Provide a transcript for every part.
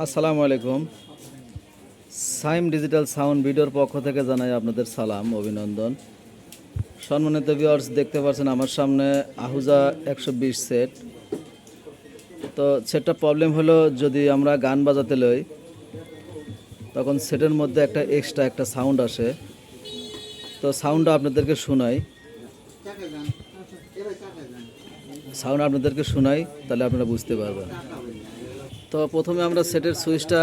আসসালামু আলাইকুম। Saim digital sound ভিডিওর পক্ষ থেকে জানাই আপনাদের সালাম অভিনন্দন। সম্মানিত ভিউয়ার্স, দেখতে পাচ্ছেন আমার সামনে আহুজা 120 সেট। তো সেটটা প্রবলেম হলো, যদি আমরা গান বাজাতে লই তখন সেটের মধ্যে একটা এক্সট্রা একটা সাউন্ড আসে। তো সাউন্ডটা আপনাদেরকে শোনাই, তাহলে আপনারা বুঝতে পারবেন। তো প্রথমে আমরা সেটের সুইচটা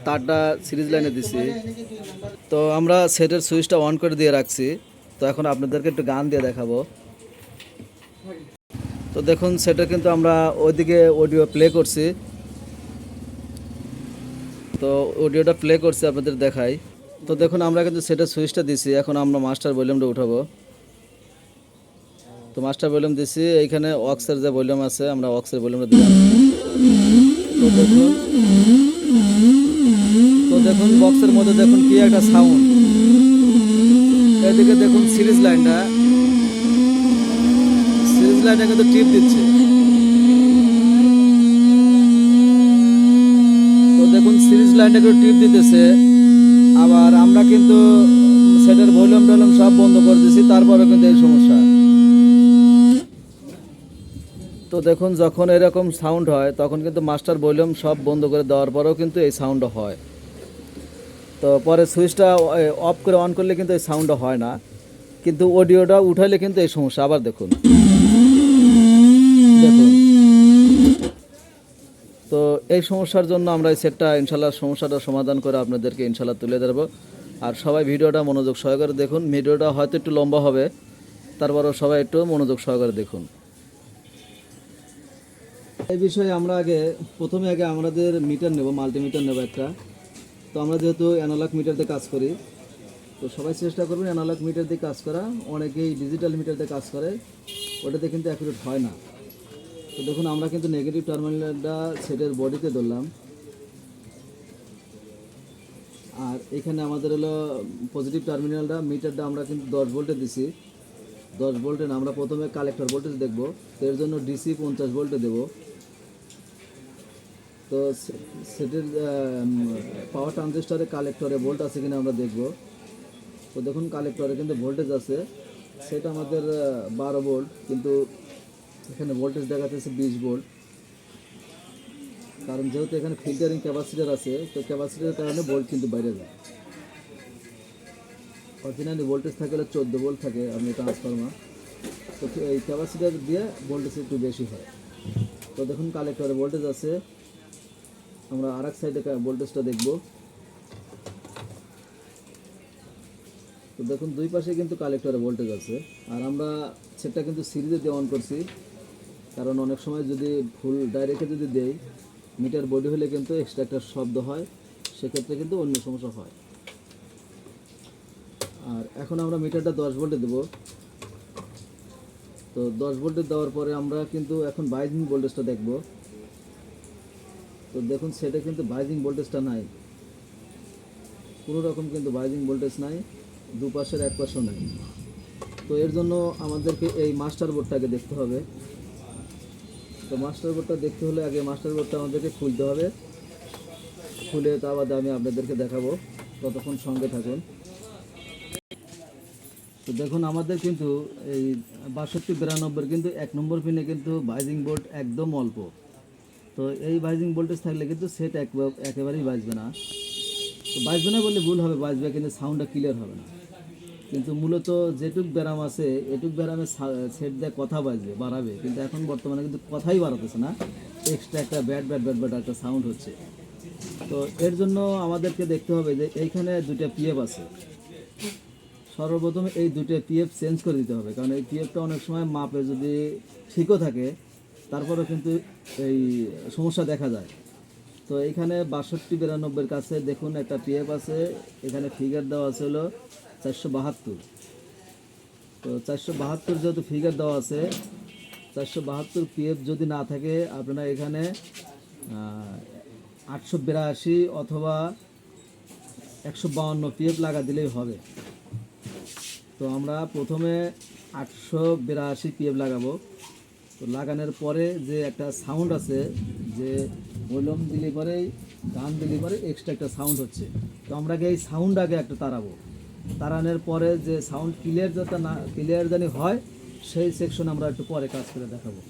তারটা সিরিজ লাইনে দিছি। তো আমরা সেটের সুইচটা অন করে দিয়ে রাখছি। তো এখন আপনাদেরকে একটু গান দিয়ে দেখাবো। তো দেখুন, সেটা কিন্তু আমরা ওইদিকে অডিও প্লে করছি। তো অডিওটা প্লে করছি, আপনাদের দেখাই। তো দেখুন, আমরা কিন্তু সেটের সুইচটা দিছি। এখন আমরা মাস্টার ভলিউমটা উঠাবো। তো মাস্টার ভলিউম দিছি, এইখানে অক্সের যে ভলিউম আছে, আমরা অক্সের ভলিউমটা দিলাম। তো দেখুন বক্সের মধ্যে দেখুন কি একটা সাউন্ড। এদিকে দেখুন সিরিজ লাইনটা কিন্তু টিপ দিচ্ছে। তো দেখুন সিরিজ লাইনটা কিন্তু টিপ দিতেছে। আবার আমরা কিন্তু সেটের ভলিউম টলিউম সব বন্ধ করে দিছি, তারপরে কিন্তু এই সমস্যা। তো দেখুন, যখন এরকম সাউন্ড হয় তখন কিন্তু মাস্টার ভলিউম সব বন্ধ করে দেওয়ার পরেও কিন্তু এই সাউন্ডটা হয়। তো পরে সুইচটা অফ করে অন করলে কিন্তু এই সাউন্ডটা হয় না, কিন্তু অডিওটা উঠাইলে কিন্তু এই সমস্যা। আবার দেখুন দেখুন তো এই সমস্যার জন্য আমরা এই সেটটা ইনশাল্লাহ সমস্যাটা সমাধান করে আপনাদেরকে ইনশাল্লাহ তুলে ধরবো। আর সবাই ভিডিওটা মনোযোগ সহকারে দেখুন। ভিডিওটা হয়তো একটু লম্বা হবে, তারপরও সবাই একটু মনোযোগ সহকারে দেখুন। এই বিষয়ে আমরা প্রথমে আমাদের মিটার নেব, মাল্টিমিটার নেব একটা। তো আমরা যেহেতু অ্যানালগ মিটার দিয়ে কাজ করি, তো সবাই চেষ্টা করবেন অ্যানালগ মিটার দিয়ে কাজ করা। অনেকেই ডিজিটাল মিটার দিয়ে কাজ করে, ওটাতে কিন্তু অ্যাকুরেট হয় না। তো দেখুন, আমরা কিন্তু নেগেটিভ টার্মিনালটা সেটের বডিতে ধরলাম, আর এখানে আমাদের হলো পজিটিভ টার্মিনালটা, মিটারটা আমরা কিন্তু 10 ভোল্টে দিছি। 10 ভোল্টে না, আমরা প্রথমে কালেক্টর ভোল্টেজ দেখব। তো এর জন্য ডিসি 50 ভোল্টে দেব। তো সেটের পাওয়ার ট্রানজিস্টারে কালেক্টরে ভোল্ট আছে কিনা আমরা দেখব। তো দেখুন, কালেক্টরে কিন্তু ভোল্টেজ আছে। সেটা আমাদের 12 ভোল্ট, কিন্তু এখানে ভোল্টেজ দেখাচ্ছে 20 ভোল্ট। কারণ যেহেতু এখানে ফিল্টারিং ক্যাপাসিটার আছে, তো ক্যাপাসিটারের কারণে ভোল্ট কিন্তু বাইরে যায়। অরিজিনালি ভোল্টেজ থাকে 14 ভোল্ট থাকে আপনি ট্রান্সফরমার। তো এই ক্যাপাসিটার দিয়ে ভোল্টেজ একটু বেশি হয়। তো দেখুন, কালেক্টরে ভোল্টেজ আছে। আমরা আরেক সাইডে ভোল্টেজটা দেখব। তো দেখুন, দুই পাশে কিন্তু কালেক্টরে ভোল্টেজ আছে। আর আমরা সেটা কিন্তু সিরিজে দিয়ে অন করছি, কারণ অনেক সময় যদি ফুল ডাইরেক্টে যদি দেই, মিটার বডি হলে কিন্তু এক্সট্রা একটা শব্দ হয়, সেক্ষেত্রে কিন্তু অন্য সমস্যা হয়। আর এখন আমরা মিটারটা 10 ভোল্টে দেবো। তো 10 ভোল্টে দেওয়ার পরে আমরা কিন্তু এখন বাইজিং ভোল্টেজটা দেখব। তো দেখুন, সেটা কিন্তু বাইজিং ভোল্টেজটা নাই, কোনো রকম কিন্তু বাইজিং ভোল্টেজ নাই, দুপাশের এক পাশেও নাই। তো এর জন্য আমাদেরকে এই মাস্টার বোর্ডটাকে দেখতে হবে। তো মাস্টার বোর্ডটা দেখতে হলে আগে মাস্টার বোর্ডটা আমাদেরকে খুলতে হবে। খুলে তা বাদে আমি আপনাদেরকে দেখাবো, ততক্ষণ সঙ্গে থাকুন। তো দেখুন, আমাদের কিন্তু এই 6292 কিন্তু 1 নম্বর পিনে কিন্তু বাইজিং বোর্ড একদম অল্প। তো এই বাইজিং ভোল্টেজ থাকলে কিন্তু সেট একেবারেই বাজবে না। তো বাজবে না বললে ভুল হবে, বাজবে কিন্তু সাউন্ডটা ক্লিয়ার হবে না। কিন্তু মূলত যেটুক ব্যারাম আছে, এটুক ব্যারামে সেট দিয়ে কথা বাড়াবে, কিন্তু এখন বর্তমানে কিন্তু কথাই বাড়াতেছে না, এক্সট্রা একটা ব্যাট ব্যাট ব্যাট ব্যাট একটা সাউন্ড হচ্ছে। তো এর জন্য আমাদেরকে দেখতে হবে যে এইখানে দুটো পিএফ আছে। সর্বপ্রথমে এই দুটো পিএফ চেঞ্জ করে দিতে হবে, কারণ এই পিএফটা অনেক সময় মাপে যদি ঠিকও থাকে, তারপরেও কিন্তু এই সমস্যা দেখা যায়। তো এইখানে 6292 কাছে দেখুন একটা পিএফ আছে, এখানে ফিগার দেওয়া আছে হলো 472। তো 472 যেহেতু ফিগার দেওয়া আছে, 472 পিএফ যদি না থাকে, আপনারা এখানে 882 অথবা 152 পিএফ লাগা দিলেই হবে। তো আমরা প্রথমে 882 পিএফ লাগাবো। তো লাগানোর পরে যে একটা সাউন্ড আছে, যে ভলিউম দিলে পরে গান দিলে পরে এক্সট্রা একটা সাউন্ড হচ্ছে। তো আমরা এই সাউন্ড আগে একটা তাড়াবো, তাড়ানোর পরে যে সাউন্ড ক্লিয়ার যাতে না ক্লিয়ার জানি হয় সেই সেকশন আমরা একটু পরে কাজ করে দেখাবো।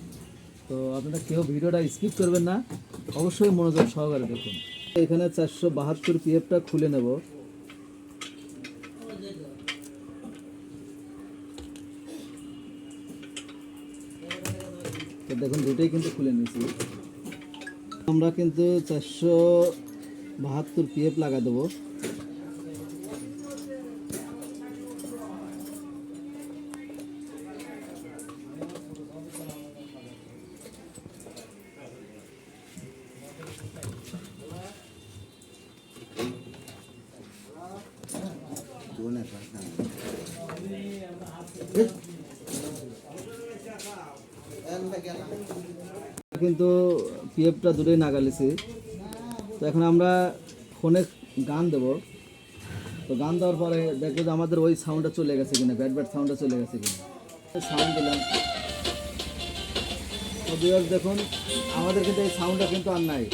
তো আপনারা কেউ ভিডিওটা স্কিপ করবেন না, অবশ্যই মনোযোগ সহকারে দেখুন। এখানে 472 পিএফটা খুলে নেব। তো দেখুন দুটোই কিন্তু খুলে নিয়েছি। আমরা কিন্তু 472 পিএফ লাগা দেবো। কিন্তু পিএফটা দুটোই নাগালেছি। তো এখন আমরা ফোনে গান দেবো। তো গান দেওয়ার পরে দেখবো যে আমাদের ওই সাউন্ডটা চলে গেছে কিনা, ব্যাট ব্যাট সাউন্ডটা চলে গেছে কিনা। সাউন্ড দিলাম, তো ভিউয়ার্স দেখুন আমাদের কিন্তু এই সাউন্ডটা কিন্তু আর নাই,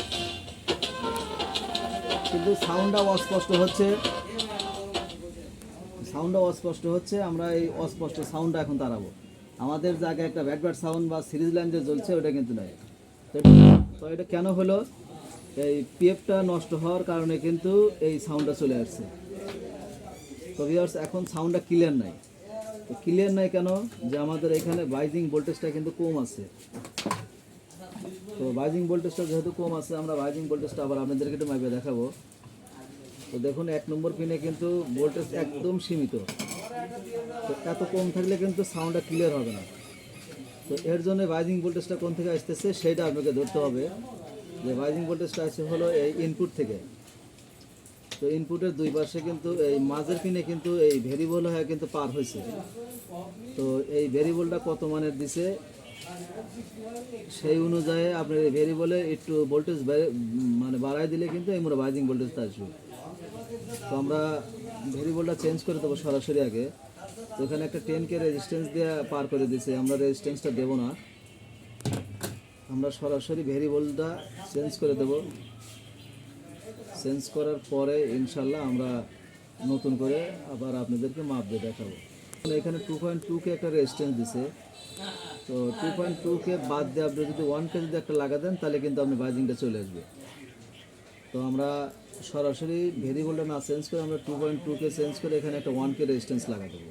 কিন্তু সাউন্ডটা অস্পষ্ট হচ্ছে, সাউন্ডটা অস্পষ্ট হচ্ছে। আমরা এই অস্পষ্ট সাউন্ডটা এখন তাড়াবো। আমাদের জায়গায় একটা ব্যাট ব্যাট সাউন্ড বা সিরিজ লাইন যে জ্বলছে ওটা কিন্তু নাই। তো এটা কেন হলো? এই পিএফটা নষ্ট হওয়ার কারণে কিন্তু এই সাউন্ডটা চলে আসছে। তো ভিউয়ার্স এখন সাউন্ডটা ক্লিয়ার নাই। তো ক্লিয়ার নাই কেন? যে আমাদের এখানে বাইজিং ভোল্টেজটা কিন্তু কম আছে। তো বাইজিং ভোল্টেজটা যেহেতু কম আছে, আমরা বাইজিং ভোল্টেজটা আবার আপনাদেরকে একটু মাইপে দেখাবো। তো দেখুন 1 নম্বর পিনে কিন্তু ভোল্টেজ একদম সীমিত। তো এত কম থাকলে কিন্তু সাউন্ডটা ক্লিয়ার হবে না। তো এর জন্য বাইজিং ভোল্টেজটা কোন থেকে আসতেছে সেইটা আপনাকে ধরতে হবে। যে বাইজিং ভোল্টেজটা আসছে হলো এই ইনপুট থেকে। তো ইনপুটের দুই পাশে কিন্তু এই মাঝের পিনে কিন্তু এই ভেরিয়েবল হয়ে কিন্তু পার হয়েছে। তো এই ভেরিয়েবলটা কত মানের দিছে সেই অনুযায়ী আপনার এই ভেরিয়েবলে একটু ভোল্টেজ মানে বাড়ায় দিলে কিন্তু এই মোটা বাইজিং ভোল্টেজটা আসবে। তো আমরা ভেরিয়েবলটা চেঞ্জ করে দেবো সরাসরি আগে। তো এখানে একটা 10K রেজিস্ট্যান্স দিয়ে পার করে দিয়েছে, আমরা রেজিস্ট্যান্সটা দেবো না, আমরা সরাসরি ভেরিয়েবলটা চেঞ্জ করে দেব। চেঞ্জ করার পরে ইনশাল্লাহ আমরা নতুন করে আবার আপনাদেরকে মাপ দিয়ে দেখাবো। এখানে 2.2K একটা রেজিস্ট্যান্স দিছে। তো 2.2K বাদ দিয়ে আপনি যদি 1K যদি একটা লাগা দেন তাহলে কিন্তু আপনি বাইজিংটা চলে আসবে। তো আমরা সরাসরি ভেরিয়েবলটা না চেঞ্জ করে আমরা 2.2K চেঞ্জ করে এখানে একটা 1K রেজিস্ট্যান্স লাগা দেবো।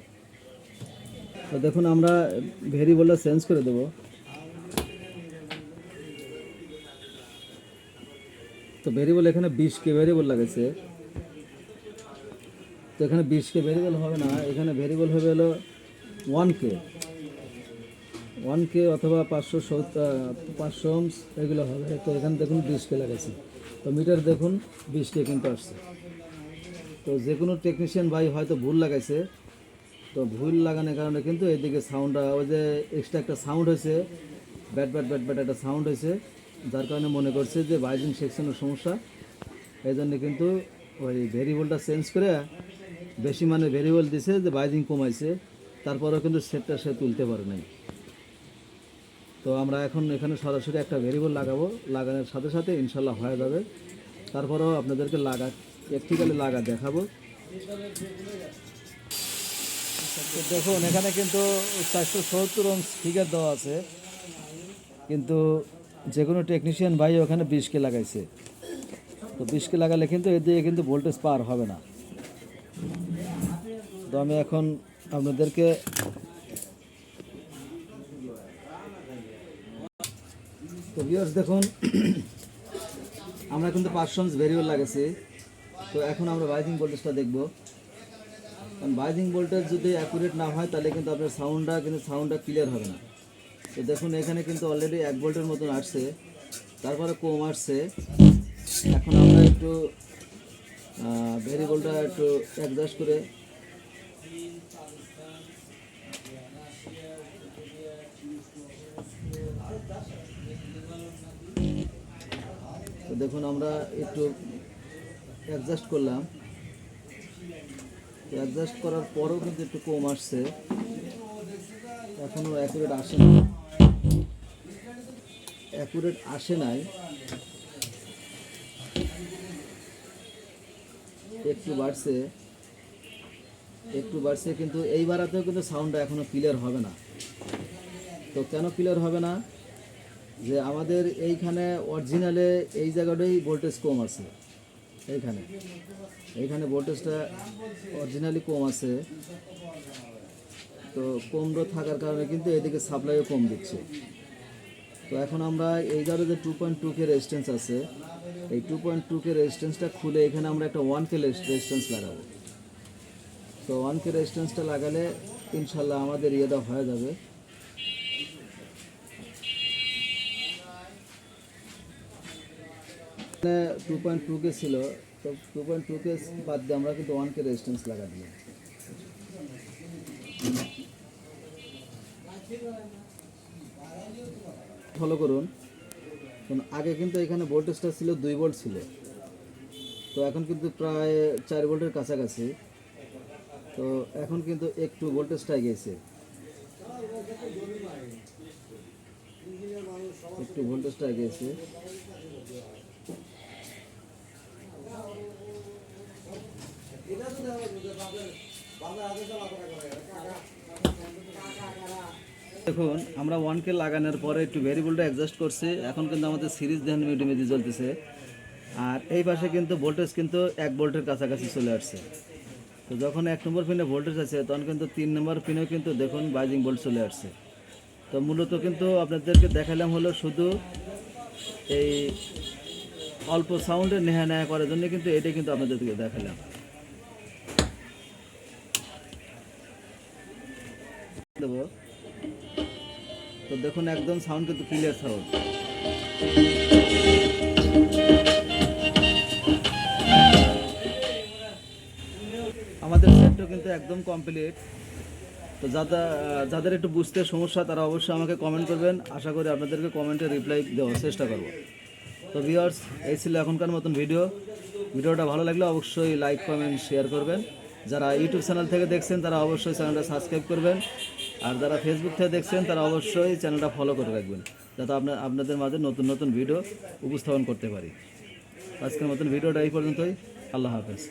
তো দেখুন আমরা ভেরিয়েবলটা চেঞ্জ করে দেবো। তো ভেরিয়েবল এখানে 20K ভেরিয়েবল লাগাইছে। তো এখানে 20K ভেরিয়েবল হবে না, এখানে ভেরিয়েবল হবে হলো 1K অথবা 500 ohms এগুলো হবে। তো এখানে দেখুন 20K লাগাইছে। তো মিটার দেখুন 20K কিন্তু আসছে। তো যে কোনো টেকনিশিয়ান ভাই হয়তো ভুল লাগাইছে। তো ভুল লাগানোর কারণে কিন্তু এদিকে সাউন্ডটা ওই যে এক্সট্রা একটা সাউন্ড হয়েছে, ব্যাট ব্যাট ব্যাট ব্যাট একটা সাউন্ড হয়েছে, যার কারণে মনে করছে যে বাইজিং সেকশনের সমস্যা। এই জন্য কিন্তু ওই ভেরিয়েবলটা চেঞ্জ করে বেশি মানে ভেরিয়েবল দিছে যে বাইজিং কমাইছে, তারপরেও কিন্তু সেটটা সে তুলতে পারে নাই। তো আমরা এখন এখানে সরাসরি একটা ভেরিয়েবল লাগাবো, লাগানোর সাথে সাথে ইনশাল্লাহ হয়ে যাবে। তারপরেও আপনাদেরকে প্র্যাকটিক্যালি লাগা দেখাবো। তো দেখুন এখানে কিন্তু 470 ohms ফিগার দেওয়া আছে, কিন্তু যে কোনো টেকনিশিয়ান ভাই ওখানে 20K লাগাইছে। তো 20K লাগালে কিন্তু এর দিয়ে কিন্তু ভোল্টেজ পার হবে না। তো আমি এখন আপনাদেরকে তো ভিউয়ার্স দেখুন আমরা কিন্তু 500 ohms ভেরিয়েবল লাগাইছি। তো এখন আমরা বাইজিং ভোল্টেজটা দেখব। কারণ বাইজিং ভোল্টেজ যদি অ্যাকুরেট না হয় তাহলে কিন্তু আপনার সাউন্ডটা ক্লিয়ার হবে না। তো দেখুন এখানে কিন্তু অলরেডি 1 ভোল্টের মতন আসছে, তারপরে কম আসছে। এখন আমরা একটু ভেরিয়েবলটা একটু অ্যাডজাস্ট করে তো দেখুন আমরা একটু অ্যাডজাস্ট করলাম। অ্যাডজাস্ট করার পরেও কিন্তু একটু কম আসছে, এখনও অ্যাকুরেট আসে নাই। একটু বাড়ছে কিন্তু এই বাড়াতেও কিন্তু সাউন্ডটা এখনও ক্লিয়ার হবে না। তো কেন ক্লিয়ার হবে না, যে আমাদের এইখানে অরিজিনালে এই জায়গাটাই ভোল্টেজ কম আছে। এইখানে ভোল্টেজটা অরিজিনালি কম আছে, তো কম থাকার কারণে কিন্তু এদিকে সাপ্লাইও কম দিচ্ছে। তো এখন আমরা এই জায়গায় যে 2.2K রেজিস্ট্যান্স আছে, এই 2.2K রেজিস্ট্যান্সটা খুলে এখানে আমরা একটা 1K রেজিস্ট্যান্স লাগাবো। তো 1K রেজিস্ট্যান্সটা লাগালে ইনশাল্লাহ আমাদের ইয়েটা হয়ে যাবে। 2.2K ছিল, তো 2.2K বাদ দিয়ে আমরা কিন্তু 1K রেজিস্ট্যান্স লাগা দিলাম। ফলো করুন। কারণ আগে কিন্তু এখানে ভোল্টেজটা ছিল 2 ভোল্ট ছিল, তো এখন কিন্তু প্রায় 4 ভোল্টের কাছাকাছি। তো এখন কিন্তু একটু ভোল্টেজটা গেছে, দেখুন আমরা 1K লাগানোর পরে একটু ভেরিয়েবলটা অ্যাডজাস্ট করছি। এখন কিন্তু আমাদের সিরিজ ধ্যান মিডিয়ামে চলতেছে, আর এই পাশে কিন্তু ভোল্টেজ কিন্তু 1 ভোল্টের কাছাকাছি চলে আসছে। তো যখন 1 নম্বর পিনে ভোল্টেজ আছে, তখন কিন্তু 3 নম্বর পিনেও কিন্তু দেখুন বাইজিং ভোল্ট চলে আসছে। তো মূলত কিন্তু আপনাদেরকে দেখালাম হলো শুধু এই অল্প সাউন্ডে নেহা করার জন্য, কিন্তু এটাই কিন্তু আপনাদেরকে দেখালাম। দেবো তো দেখুন একদম সাউন্ড কিন্তু ক্লিয়ার সাউন্ড। আমাদের সেটটা কিন্তু একদম কমপ্লিট। তো যাদের একটু বুঝতে সমস্যা তারা অবশ্যই আমাকে কমেন্ট করবেন, আশা করি আপনাদেরকে কমেন্টে রিপ্লাই দেওয়ার চেষ্টা করব। তো ভিউয়ার্স, এই ছিল এখনকার মতন ভিডিওটা ভালো লাগলে অবশ্যই লাইক কমেন্ট শেয়ার করবেন। যারা ইউটিউব চ্যানেল থেকে দেখছেন তারা অবশ্যই চ্যানেলটা সাবস্ক্রাইব করবেন, আর যারা ফেসবুক থেকে দেখছেন তারা অবশ্যই চ্যানেলটা ফলো করে রাখবেন, যাতে আপনাদের মাঝে নতুন ভিডিও উপস্থাপন করতে পারি। আজকের মতন ভিডিওটা এই পর্যন্তই। আল্লাহ হাফেজ।